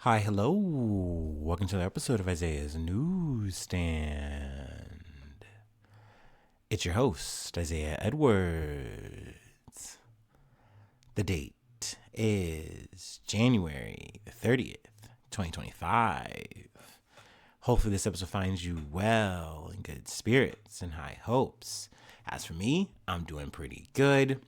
Hi, hello. Welcome to the episode of Isaiah's Newsstand. It's your host, Isaiah Edwards. The date is January 30th, 2025. Hopefully, this episode finds you well, in good spirits, and high hopes. As for me, I'm doing pretty good.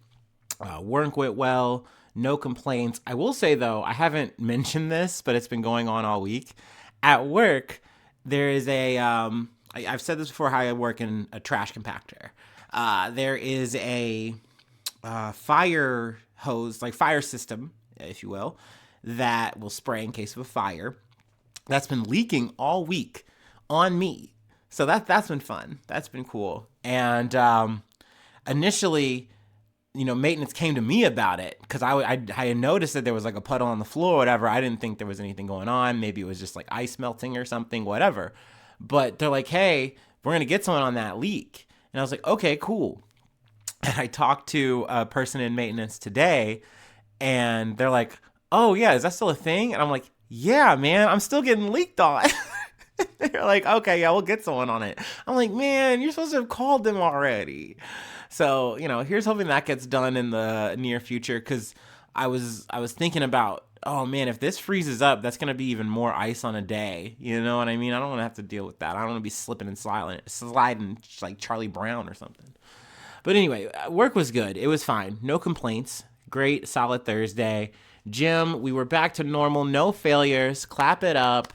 Work went well. No complaints. I will say, though, I haven't mentioned this, but it's been going on all week. At work, there is I've said this before, how I work in a trash compactor. There is a fire hose, like fire system, if you will, that will spray in case of a fire. That's been leaking all week on me. So that's been fun. That's been cool. And initially, maintenance came to me about it because I had noticed that there was like a puddle on the floor or whatever. I didn't think there was anything going on. Maybe it was just like ice melting or something, whatever. But they're like, hey, we're going to get someone on that leak. And I was like, okay, cool. And I talked to a person in maintenance today and they're like, oh, yeah, is that still a thing? And I'm like, yeah, man, I'm still getting leaked on. They're like, okay, yeah, we'll get someone on it. I'm like, man, you're supposed to have called them already. So, here's hoping that gets done in the near future because I was thinking about, oh man, if this freezes up, that's gonna be even more ice on a day. You know what I mean? I don't want to have to deal with that. I don't want to be slipping and sliding like Charlie Brown or something. But anyway, work was good. It was fine. No complaints. Great, solid Thursday. Gym, we were back to normal. No failures. Clap it up.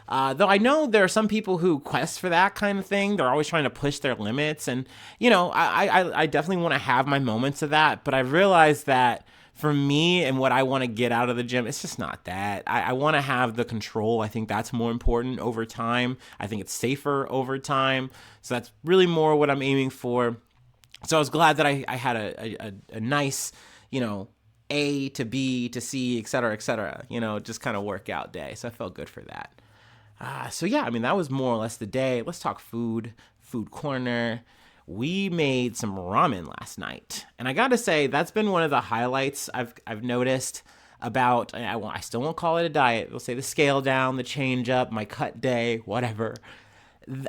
Though I know there are some people who quest for that kind of thing. They're always trying to push their limits. And, I definitely want to have my moments of that. But I realized that for me and what I want to get out of the gym, it's just not that. I want to have the control. I think that's more important over time. I think it's safer over time. So that's really more what I'm aiming for. So I was glad that I had a nice, A to B to C, et cetera, just kind of workout day. So I felt good for that. So yeah, I mean, that was more or less the day. Let's talk food corner. We made some ramen last night. And I got to say, that's been one of the highlights I've noticed about, I still won't call it a diet. We'll say the scale down, the change up, my cut day, whatever.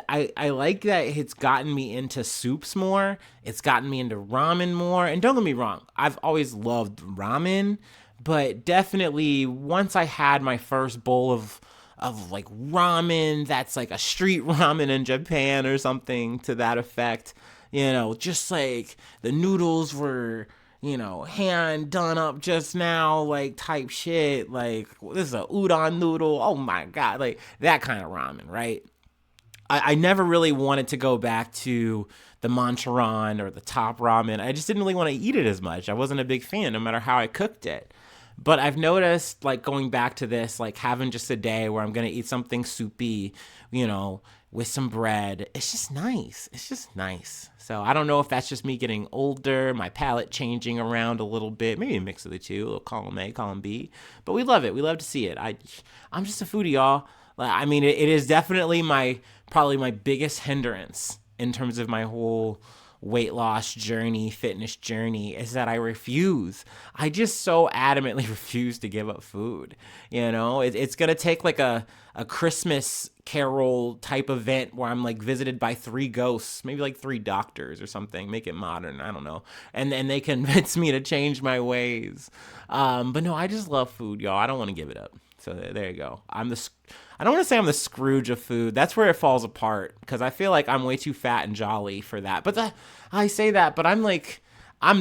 I like that it's gotten me into soups more. It's gotten me into ramen more. And don't get me wrong, I've always loved ramen, but definitely once I had my first bowl of like ramen that's like a street ramen in Japan or something to that effect, just like the noodles were hand done up just now, like type shit. Like, this is a udon noodle. Oh my God. Like that kind of ramen, right? I never really wanted to go back to the Mancharan or the top ramen. I just didn't really want to eat it as much. I wasn't a big fan, no matter how I cooked it. But I've noticed, like, going back to this, like, having just a day where I'm going to eat something soupy, with some bread. It's just nice. It's just nice. So I don't know if that's just me getting older, my palate changing around a little bit, maybe a mix of the two, a little column A, column B. But we love it. We love to see it. I'm just a foodie, y'all. I mean, it is definitely probably my biggest hindrance in terms of my whole weight loss journey, fitness journey, is that I refuse. I just so adamantly refuse to give up food. It's going to take like a Christmas carol type event where I'm like visited by 3 ghosts, maybe like 3 doctors or something, make it modern. I don't know. And they convince me to change my ways. But no, I just love food, y'all. I don't want to give it up. So there you go. I don't want to say I'm the Scrooge of food. That's where it falls apart because I feel like I'm way too fat and jolly for that. But I say that, but I'm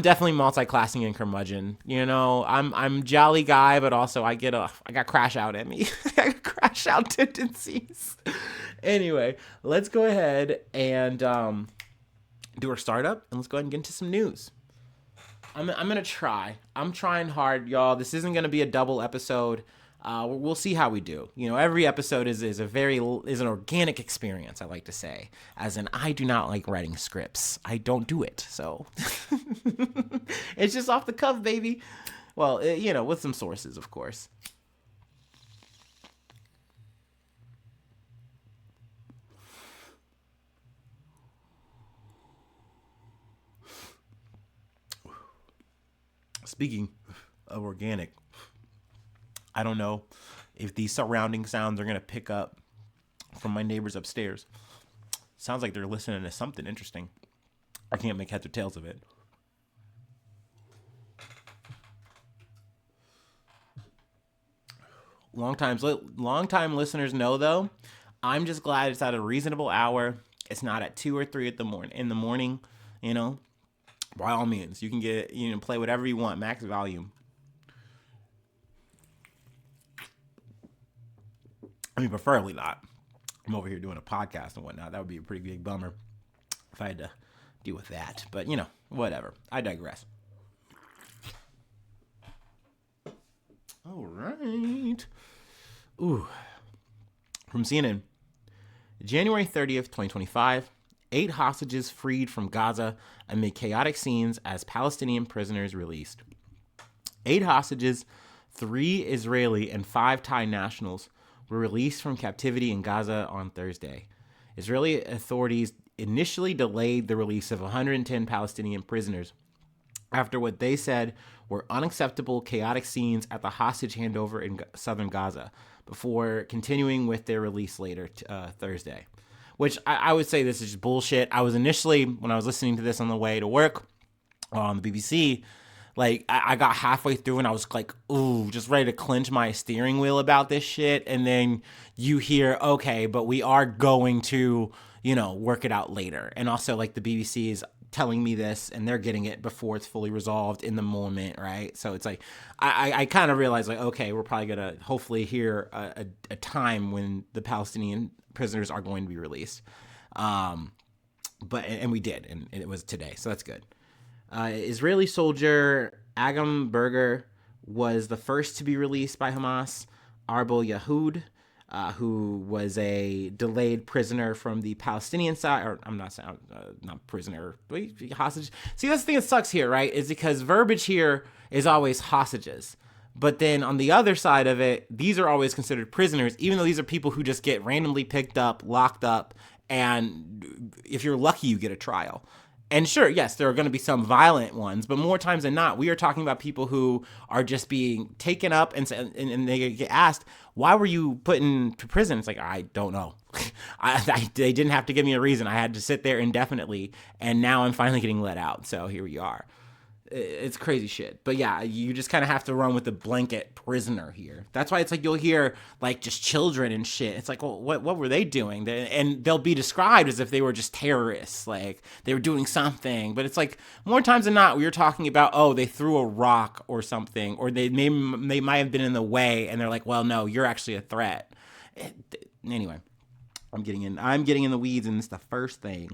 definitely multi-classing and curmudgeon. I'm jolly guy, but also I got crash out at me. I got crash out tendencies. Anyway, let's go ahead and do our startup and let's go ahead and get into some news. I'm gonna try. I'm trying hard, y'all. This isn't gonna be a double episode. We'll see how we do. Every episode is an organic experience. I like to say, as in, I do not like writing scripts. I don't do it, so it's just off the cuff, baby. Well, with some sources, of course. Speaking of organic, I don't know if these surrounding sounds are going to pick up from my neighbors upstairs. Sounds like they're listening to something interesting. I can't make heads or tails of it. Long time listeners know, though, I'm just glad it's at a reasonable hour. It's not at 2 or 3 in the morning, you know. By all means, you can play whatever you want, max volume. I mean, preferably not. I'm over here doing a podcast and whatnot. That would be a pretty big bummer if I had to deal with that. But, whatever. I digress. All right. Ooh. From CNN. January 30th, 2025. 8 hostages freed from Gaza amid chaotic scenes as Palestinian prisoners released. 8 hostages, 3 Israeli and 5 Thai nationals, were released from captivity in Gaza on Thursday. Israeli authorities initially delayed the release of 110 Palestinian prisoners after what they said were unacceptable chaotic scenes at the hostage handover in southern Gaza, before continuing with their release later Thursday. Which I would say this is just bullshit. I was initially, when I was listening to this on the way to work on the BBC, like, I got halfway through and I was like, ooh, just ready to clench my steering wheel about this shit. And then you hear, okay, but we are going to, work it out later. And also, like, the BBC is telling me this and they're getting it before it's fully resolved in the moment, right? So it's like, I kind of realized, like, okay, we're probably going to hopefully hear a time when the Palestinian prisoners are going to be released. And we did, and it was today, so that's good. Israeli soldier Agam Berger was the first to be released by Hamas. Arbel Yahud, who was a delayed prisoner from the Palestinian side, or I'm not saying not prisoner, but hostage. See, that's the thing that sucks here, right? Is because verbiage here is always hostages. But then on the other side of it, these are always considered prisoners, even though these are people who just get randomly picked up, locked up, and if you're lucky, you get a trial. And sure, yes, there are going to be some violent ones, but more times than not, we are talking about people who are just being taken up and they get asked, why were you put into prison? It's like, I don't know. They didn't have to give me a reason. I had to sit there indefinitely, and now I'm finally getting let out. So here we are. It's crazy shit. But yeah, you just kind of have to run with the blanket prisoner here. That's why it's like you'll hear like just children and shit. It's like, well, what were they doing? And they'll be described as if they were just terrorists, like they were doing something. But it's like more times than not, we were talking about, oh, they threw a rock or something, or they might have been in the way, and they're like, well, no, you're actually a threat. Anyway, I'm getting in the weeds, and it's the first thing.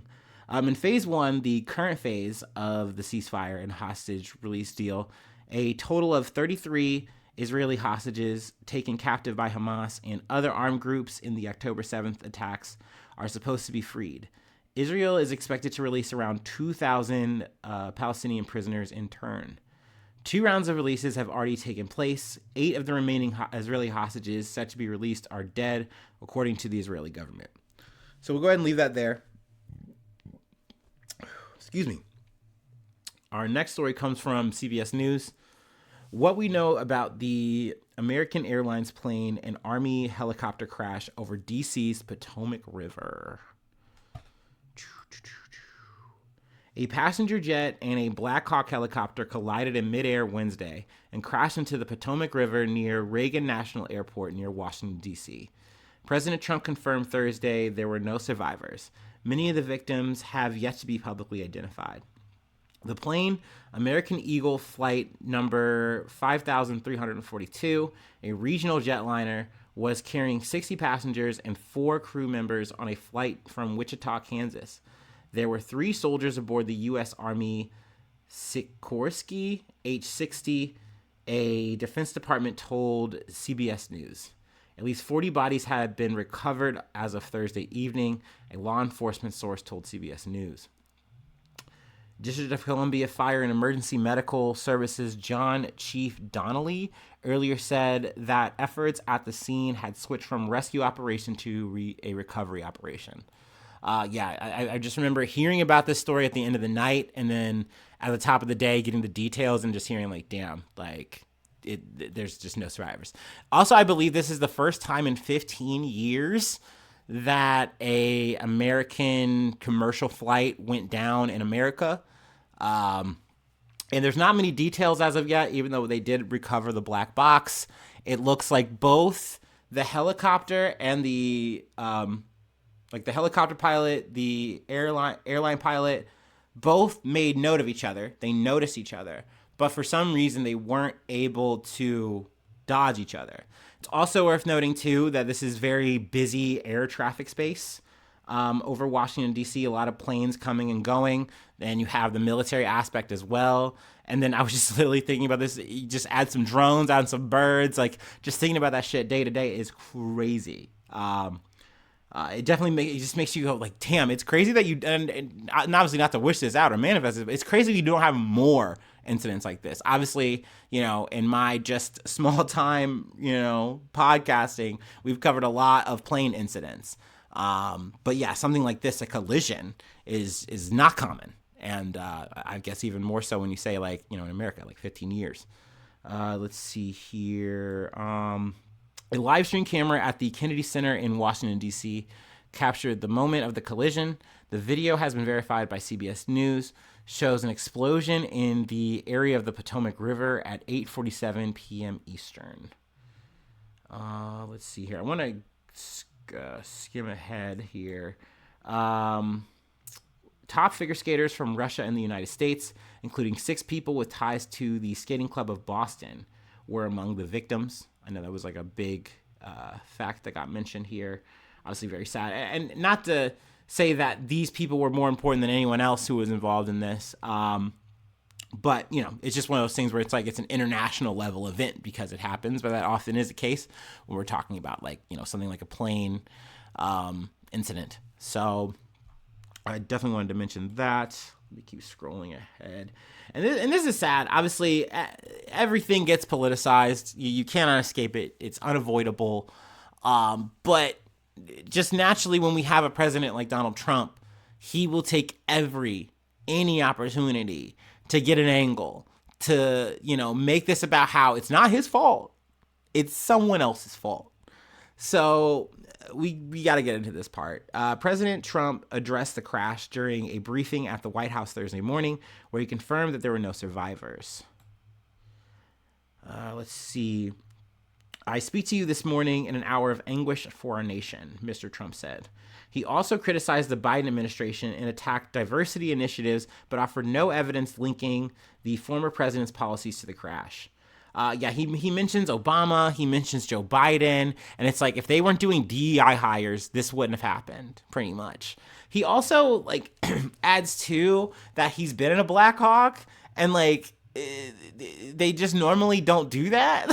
In phase 1, the current phase of the ceasefire and hostage release deal, a total of 33 Israeli hostages taken captive by Hamas and other armed groups in the October 7th attacks are supposed to be freed. Israel is expected to release around 2,000 Palestinian prisoners in turn. 2 rounds of releases have already taken place. 8 of the remaining Israeli hostages set to be released are dead, according to the Israeli government. So we'll go ahead and leave that there. Excuse me. Our next story comes from CBS News. What we know about the American Airlines plane and Army helicopter crash over DC's Potomac River. A passenger jet and a Black Hawk helicopter collided in midair Wednesday and crashed into the Potomac River near Reagan National Airport near Washington, D.C. President Trump confirmed Thursday there were no survivors. Many of the victims have yet to be publicly identified. The plane, American Eagle flight number 5342, a regional jetliner, was carrying 60 passengers and 4 crew members on a flight from Wichita, Kansas. There were 3 soldiers aboard the U.S. Army Sikorsky H-60, a Defense Department told CBS News. At least 40 bodies had been recovered as of Thursday evening, a law enforcement source told CBS News. District of Columbia Fire and Emergency Medical Services John Chief Donnelly earlier said that efforts at the scene had switched from rescue operation to a recovery operation. I just remember hearing about this story at the end of the night, and then at the top of the day getting the details and just hearing like, damn, like there's just no survivors. Also, I believe this is the first time in 15 years that a American commercial flight went down in America. And there's not many details as of yet, even though they did recover the black box. It looks like both the helicopter and the helicopter pilot, the airline pilot, both made note of each other. They noticed each other, but for some reason they weren't able to dodge each other. It's also worth noting too that this is very busy air traffic space over Washington, D.C. A lot of planes coming and going. Then you have the military aspect as well. And then I was just literally thinking about this. You just add some drones, add some birds. Like, just thinking about that shit day to day is crazy. It definitely it just makes you go like, damn, it's crazy that you, and obviously not to wish this out or manifest it, but it's crazy you don't have more incidents like this. Obviously, in my just small time, podcasting, we've covered a lot of plane incidents. But yeah, something like this, a collision, is not common. And I guess even more so when you say like, in America, like 15 years. Let's see here. A live stream camera at the Kennedy Center in Washington, D.C. captured the moment of the collision. The video has been verified by CBS News, shows an explosion in the area of the Potomac River at 8:47 p.m. Eastern. Let's see here. I want to skim ahead here. Top figure skaters from Russia and the United States, including 6 people with ties to the Skating Club of Boston, were among the victims. I know that was like a big fact that got mentioned here. Obviously very sad. And not to say that these people were more important than anyone else who was involved in this. But, it's just one of those things where it's like it's an international level event because it happens. But that often is the case when we're talking about like, something like a plane incident. So I definitely wanted to mention that. Let me keep scrolling ahead. And this is sad. Obviously, everything gets politicized. You cannot escape it. It's unavoidable. But just naturally, when we have a president like Donald Trump, he will take any opportunity to get an angle, to, make this about how it's not his fault. It's someone else's fault. So we got to get into this part. President Trump addressed the crash during a briefing at the White House Thursday morning, where he confirmed that there were no survivors. Let's see. I speak to you this morning in an hour of anguish for our nation, Mr. Trump said. He also criticized the Biden administration and attacked diversity initiatives, but offered no evidence linking the former president's policies to the crash. He mentions Obama, he mentions Joe Biden, and it's like if they weren't doing DEI hires, this wouldn't have happened, pretty much. He also adds too that he's been in a Black Hawk, and they just normally don't do that.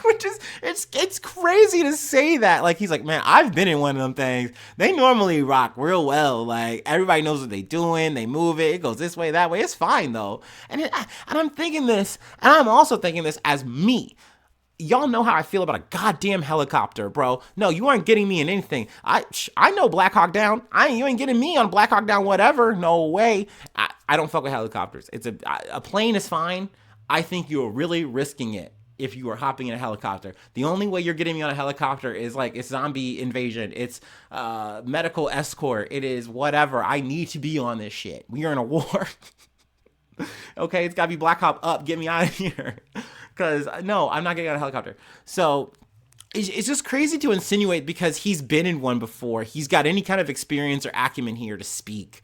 Which is, it's crazy to say that. Like, he's like, man, I've been in one of them things. They normally rock real well. Like, everybody knows what they're doing. They move it. It goes this way, that way. It's fine, though. And I'm thinking this, and I'm also thinking this as me. Y'all know how I feel about a goddamn helicopter, bro. No, you aren't getting me in anything. I know Black Hawk Down. You ain't getting me on Black Hawk Down, whatever. No way. I don't fuck with helicopters. It's a plane is fine. I think you're really risking it if you are hopping in a helicopter. The only way you're getting me on a helicopter is like it's zombie invasion. It's medical escort. It is whatever. I need to be on this shit. We are in a war. Okay, it's got to be Black Hawk up. Get me out of here. Because, no, I'm not getting on a helicopter. So it's just crazy to insinuate because he's been in one before. He's got any kind of experience or acumen here to speak.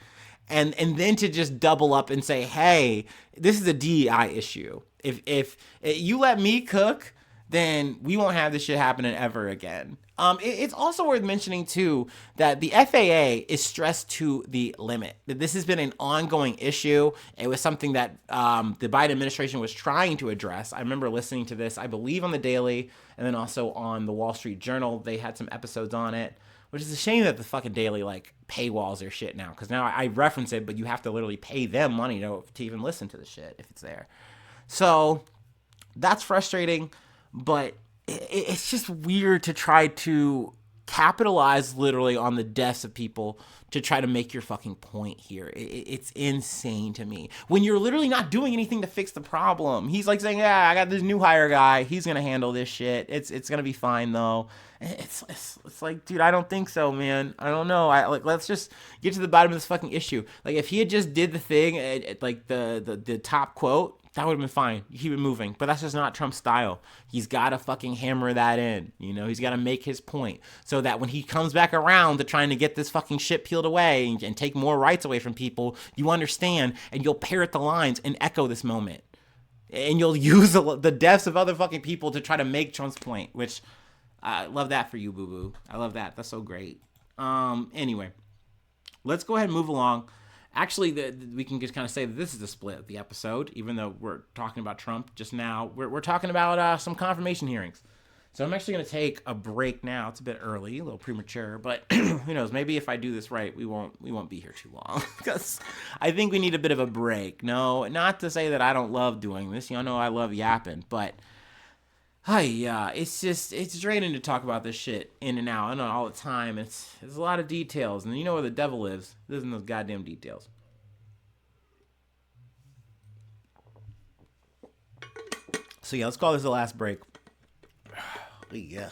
And then to just double up and say, hey, this is a DEI issue. If you let me cook, then we won't have this shit happening ever again. It's also worth mentioning, too, that the FAA is stressed to the limit. That this has been an ongoing issue. It was something that the Biden administration was trying to address. I remember listening to this, I believe, on The Daily, and then also on the Wall Street Journal. They had some episodes on it, which is a shame that the fucking Daily, paywalls their shit now. Because now I reference it, but you have to literally pay them money to even listen to the shit if it's there. So that's frustrating, but it's just weird to try to capitalize literally on the deaths of people to try to make your fucking point here. It's insane to me when you're literally not doing anything to fix the problem. He's like saying, yeah, I got this new hire guy, he's gonna handle this shit, it's gonna be fine though. It's like, dude, I don't think so, man. I don't know. Let's just get to the bottom of this fucking issue. Like, if he had just did the thing like the top quote, that would have been fine. You keep it moving. But that's just not Trump's style. He's got to fucking hammer that in. He's got to make his point so that when he comes back around to trying to get this fucking shit peeled away and take more rights away from people, you understand and you'll parrot the lines and echo this moment. And you'll use the deaths of other fucking people to try to make Trump's point, which I love that for you, boo-boo. I love that. That's so great. Anyway, let's go ahead and move along. Actually, we can just kind of say that this is the split of the episode, even though we're talking about Trump just now. We're talking about some confirmation hearings. So I'm actually going to take a break now. It's a bit early, a little premature, but who knows? Maybe if I do this right, we won't be here too long, because I think we need a bit of a break. No, not to say that I don't love doing this. Y'all know I love yapping, but it's draining to talk about this shit in and out. I know all the time. It's a lot of details, and you know where the devil lives. Lives in those goddamn details. So yeah, let's call this the last break. Yeah.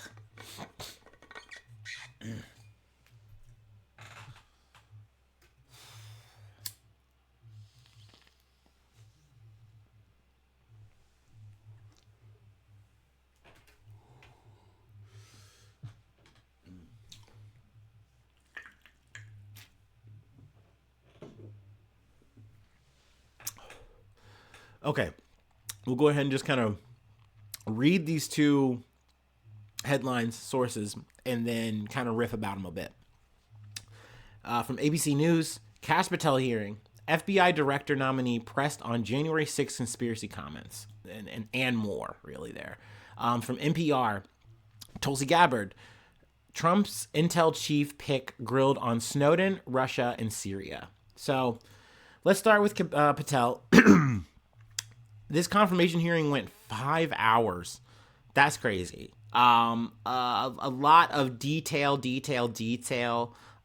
Okay, we'll go ahead and just kind of read these two headlines, sources, and then kind of riff about them a bit. From ABC News, Kash Patel hearing. FBI director nominee pressed on January 6th conspiracy comments, and more, really, there. From NPR, Tulsi Gabbard. Trump's intel chief pick grilled on Snowden, Russia, and Syria. So let's start with Patel. This confirmation hearing went 5 hours. That's crazy. A lot of detail.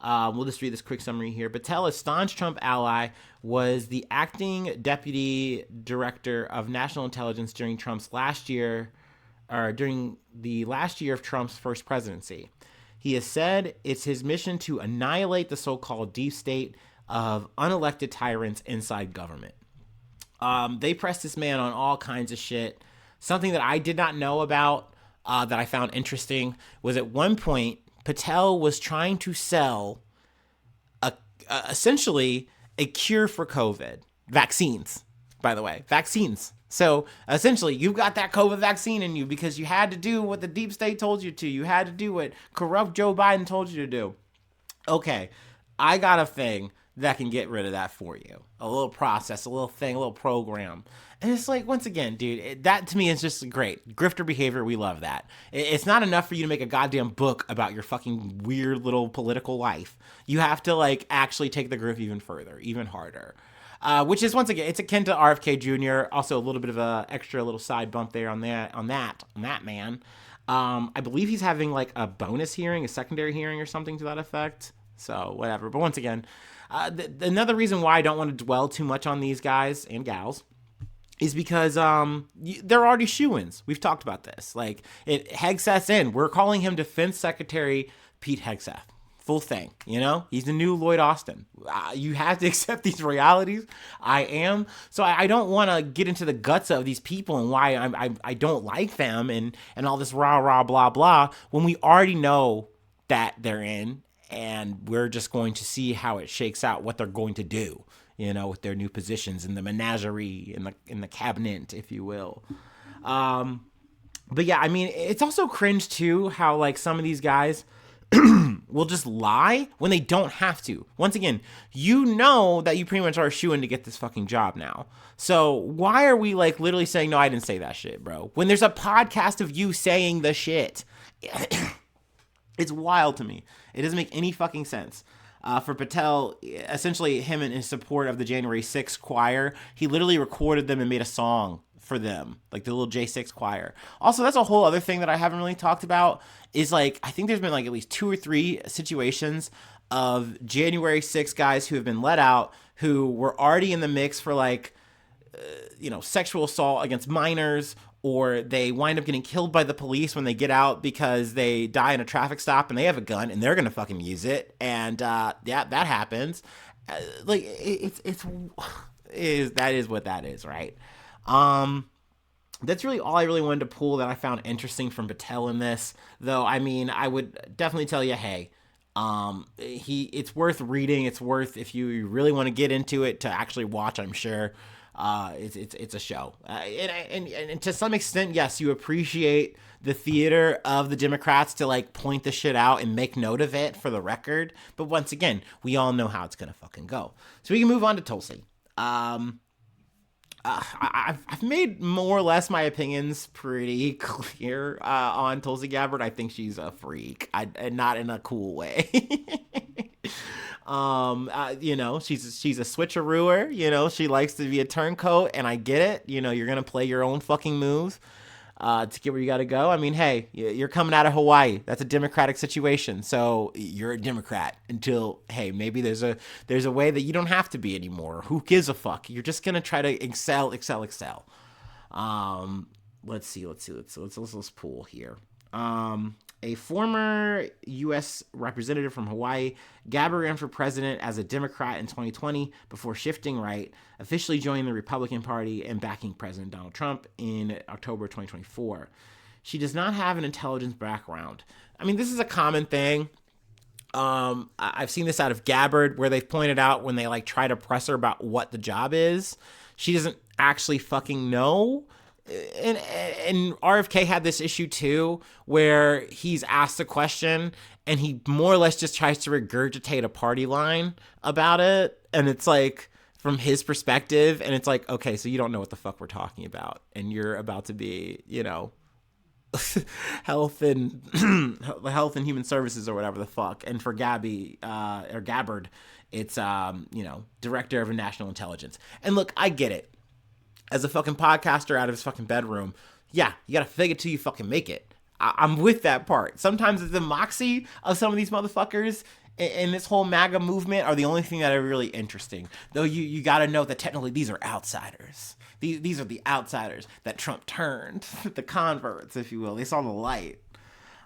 We'll just read this quick summary here. Patel, a staunch Trump ally, was the acting deputy director of national intelligence during the last year of Trump's first presidency. He has said it's his mission to annihilate the so-called deep state of unelected tyrants inside government. They pressed this man on all kinds of shit. Something that I did not know about that I found interesting was at one point, Patel was trying to sell essentially a cure for COVID. Vaccines, by the way. Vaccines. So essentially, you've got that COVID vaccine in you because you had to do what the deep state told you to. You had to do what corrupt Joe Biden told you to do. Okay, I got a thing that can get rid of that for you. A little process, a little thing, a little program. And it's like, once again, dude, that to me is just great. Grifter behavior, we love that. It's not enough for you to make a goddamn book about your fucking weird little political life. You have to, actually take the grift even further, even harder. Which is, once again, it's akin to RFK Jr. Also a little bit of a extra little side bump there on that man. I believe he's having, a bonus hearing, a secondary hearing or something to that effect. So, whatever. But once again, another reason why I don't want to dwell too much on these guys and gals is because they're already shoo-ins. We've talked about this. Hegseth's in. We're calling him Defense Secretary Pete Hegseth. Full thing, He's the new Lloyd Austin. You have to accept these realities. I am. So I don't want to get into the guts of these people and why I don't like them and all this rah, blah, blah, when we already know that they're in. And we're just going to see how it shakes out, what they're going to do, with their new positions in the menagerie, in the cabinet, if you will. But yeah, I mean, it's also cringe too how some of these guys will just lie when they don't have to. Once again, that you pretty much are shooing to get this fucking job now. So why are we literally saying, no, I didn't say that shit, bro? When there's a podcast of you saying the shit. It's wild to me. It doesn't make any fucking sense. For Patel, essentially him and his support of the January 6th choir, he literally recorded them and made a song for them, like the little J6 choir. Also, that's a whole other thing that I haven't really talked about is like, I think there's been like at least 2 or 3 situations of January 6 guys who have been let out who were already in the mix for like, sexual assault against minors, or they wind up getting killed by the police when they get out because they die in a traffic stop and they have a gun and they're going to fucking use it. And, that happens. That is what that is, right? That's really all I really wanted to pull that I found interesting from Patel in this, though. I mean, I would definitely tell you, hey, it's worth reading. It's worth, if you really want to get into it, to actually watch, I'm sure. It's a show. And to some extent, yes, you appreciate the theater of the Democrats to like point the shit out and make note of it for the record. But once again, we all know how it's going to fucking go. So we can move on to Tulsi. I've made more or less my opinions pretty clear on Tulsi Gabbard. I think she's a freak, and not in a cool way. She's a switcherooer. She likes to be a turncoat, and I get it. You're gonna play your own fucking moves to get where you got to go. I mean, hey, you're coming out of Hawaii. That's a democratic situation, so you're a Democrat until, hey, maybe there's a way that you don't have to be anymore. Who gives a fuck? You're just gonna try to excel. Let's see. Let's pull here. A former U.S. representative from Hawaii, Gabbard ran for president as a Democrat in 2020 before shifting right, officially joining the Republican Party and backing President Donald Trump in October 2024. She does not have an intelligence background. I mean, this is a common thing. I've seen this out of Gabbard, where they've pointed out when they like try to press her about what the job is, she doesn't actually fucking know. And RFK had this issue too, where he's asked a question and he more or less just tries to regurgitate a party line about it. And it's like, from his perspective, and it's like, okay, so you don't know what the fuck we're talking about. And you're about to be, health and human services or whatever the fuck. And for Gabbard, it's, director of national intelligence. And look, I get it. As a fucking podcaster out of his fucking bedroom, yeah, you gotta fake it till you fucking make it. I'm with that part. Sometimes the moxie of some of these motherfuckers in this whole MAGA movement are the only thing that are really interesting. Though you gotta know that technically these are outsiders. These are the outsiders that Trump turned, the converts, if you will. They saw the light.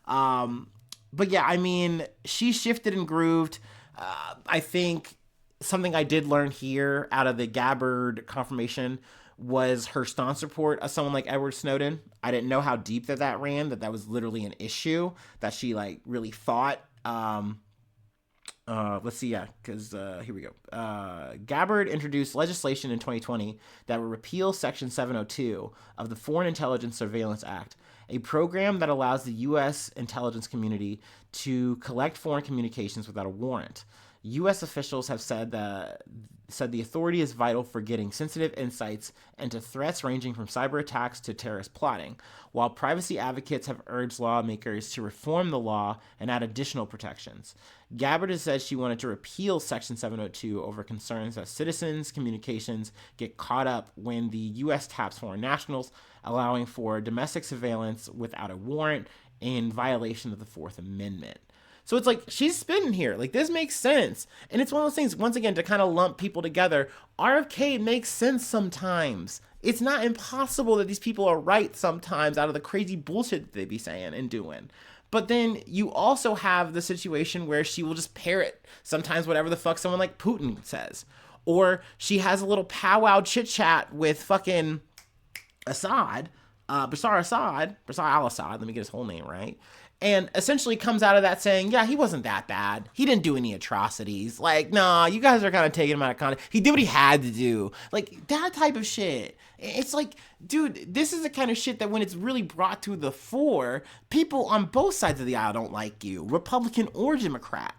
But yeah, I mean, she shifted and grooved. I think something I did learn here out of the Gabbard confirmation was her staunch support of someone like Edward Snowden. I didn't know how deep that ran, that was literally an issue that she like really fought. Let's see, because here we go. Gabbard introduced legislation in 2020 that would repeal Section 702 of the Foreign Intelligence Surveillance Act, a program that allows the U.S. intelligence community to collect foreign communications without a warrant. U.S. officials have said the authority is vital for getting sensitive insights into threats ranging from cyber attacks to terrorist plotting, while privacy advocates have urged lawmakers to reform the law and add additional protections. Gabbard has said she wanted to repeal Section 702 over concerns that citizens' communications get caught up when the U.S. taps foreign nationals, allowing for domestic surveillance without a warrant in violation of the Fourth Amendment. So it's like, she's spinning here. Like, this makes sense. And it's one of those things, once again, to kind of lump people together. RFK makes sense sometimes. It's not impossible that these people are right sometimes out of the crazy bullshit that they be saying and doing. But then you also have the situation where she will just parrot sometimes whatever the fuck someone like Putin says. Or she has a little powwow chit-chat with fucking Bashar al-Assad, let me get his whole name right, and essentially comes out of that saying, yeah, he wasn't that bad. He didn't do any atrocities. Like, nah, you guys are kind of taking him out of context. He did what he had to do. Like, that type of shit. It's like, dude, this is the kind of shit that when it's really brought to the fore, people on both sides of the aisle don't like you, Republican or Democrat.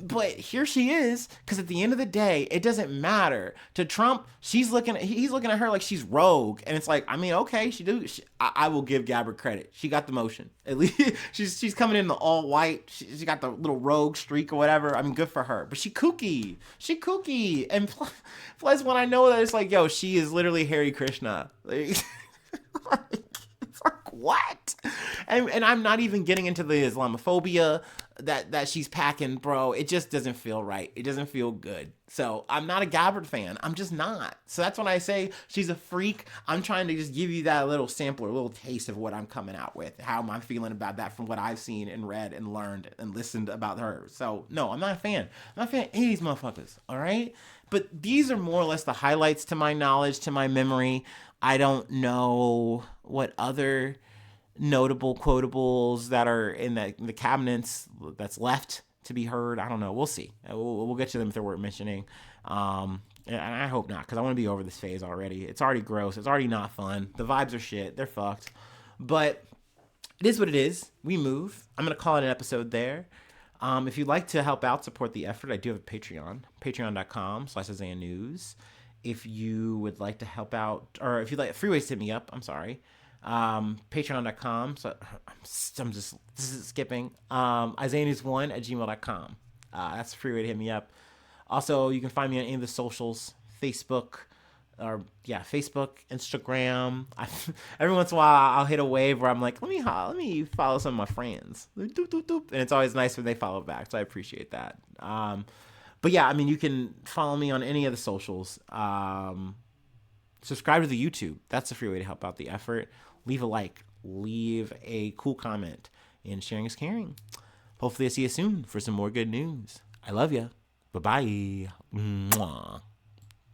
But here she is, because at the end of the day, it doesn't matter to Trump. He's looking at her like she's rogue, and it's like, I mean, okay, I will give Gabbard credit. She got the motion. At least she's coming in the all white. She got the little rogue streak or whatever. I mean, good for her. But she kooky. And plus, when I know that, it's like, yo, she is literally Hare Krishna. Like, it's like, what? And I'm not even getting into the Islamophobia that she's packing, bro. It just doesn't feel right. It doesn't feel good. So I'm not a Gabbard fan. I'm just not. So that's when I say she's a freak. I'm trying to just give you that little sampler, a little taste of what I'm coming out with. How am I feeling about that from what I've seen and read and learned and listened about her. So no, I'm not a fan. I'm not a fan of any of these motherfuckers. All right. But these are more or less the highlights to my knowledge, to my memory. I don't know what other notable quotables that are in the cabinets that's left to be heard. I don't know. We'll see. We'll get to them if they're worth mentioning. And I hope not, because I want to be over this phase already. It's already gross. It's already not fun. The vibes are shit. They're fucked. But it is what it is. We move. I'm going to call it an episode there. If you'd like to help out, support the effort, I do have a Patreon. Patreon.com/Isaiah News. If you would like to help out, or if you'd like, free ways to hit me up. I'm sorry. Patreon.com. So I'm just skipping. IsaiahNews1@gmail.com. That's a free way to hit me up. Also, you can find me on any of the socials, Facebook, Instagram. Every once in a while, I'll hit a wave where I'm like, let me follow some of my friends. Doop, doop, doop. And it's always nice when they follow back, so I appreciate that. But yeah, I mean, you can follow me on any of the socials. Subscribe to the YouTube. That's a free way to help out the effort. Leave a like. Leave a cool comment. And sharing is caring. Hopefully I see you soon for some more good news. I love ya. Bye-bye. Mwah.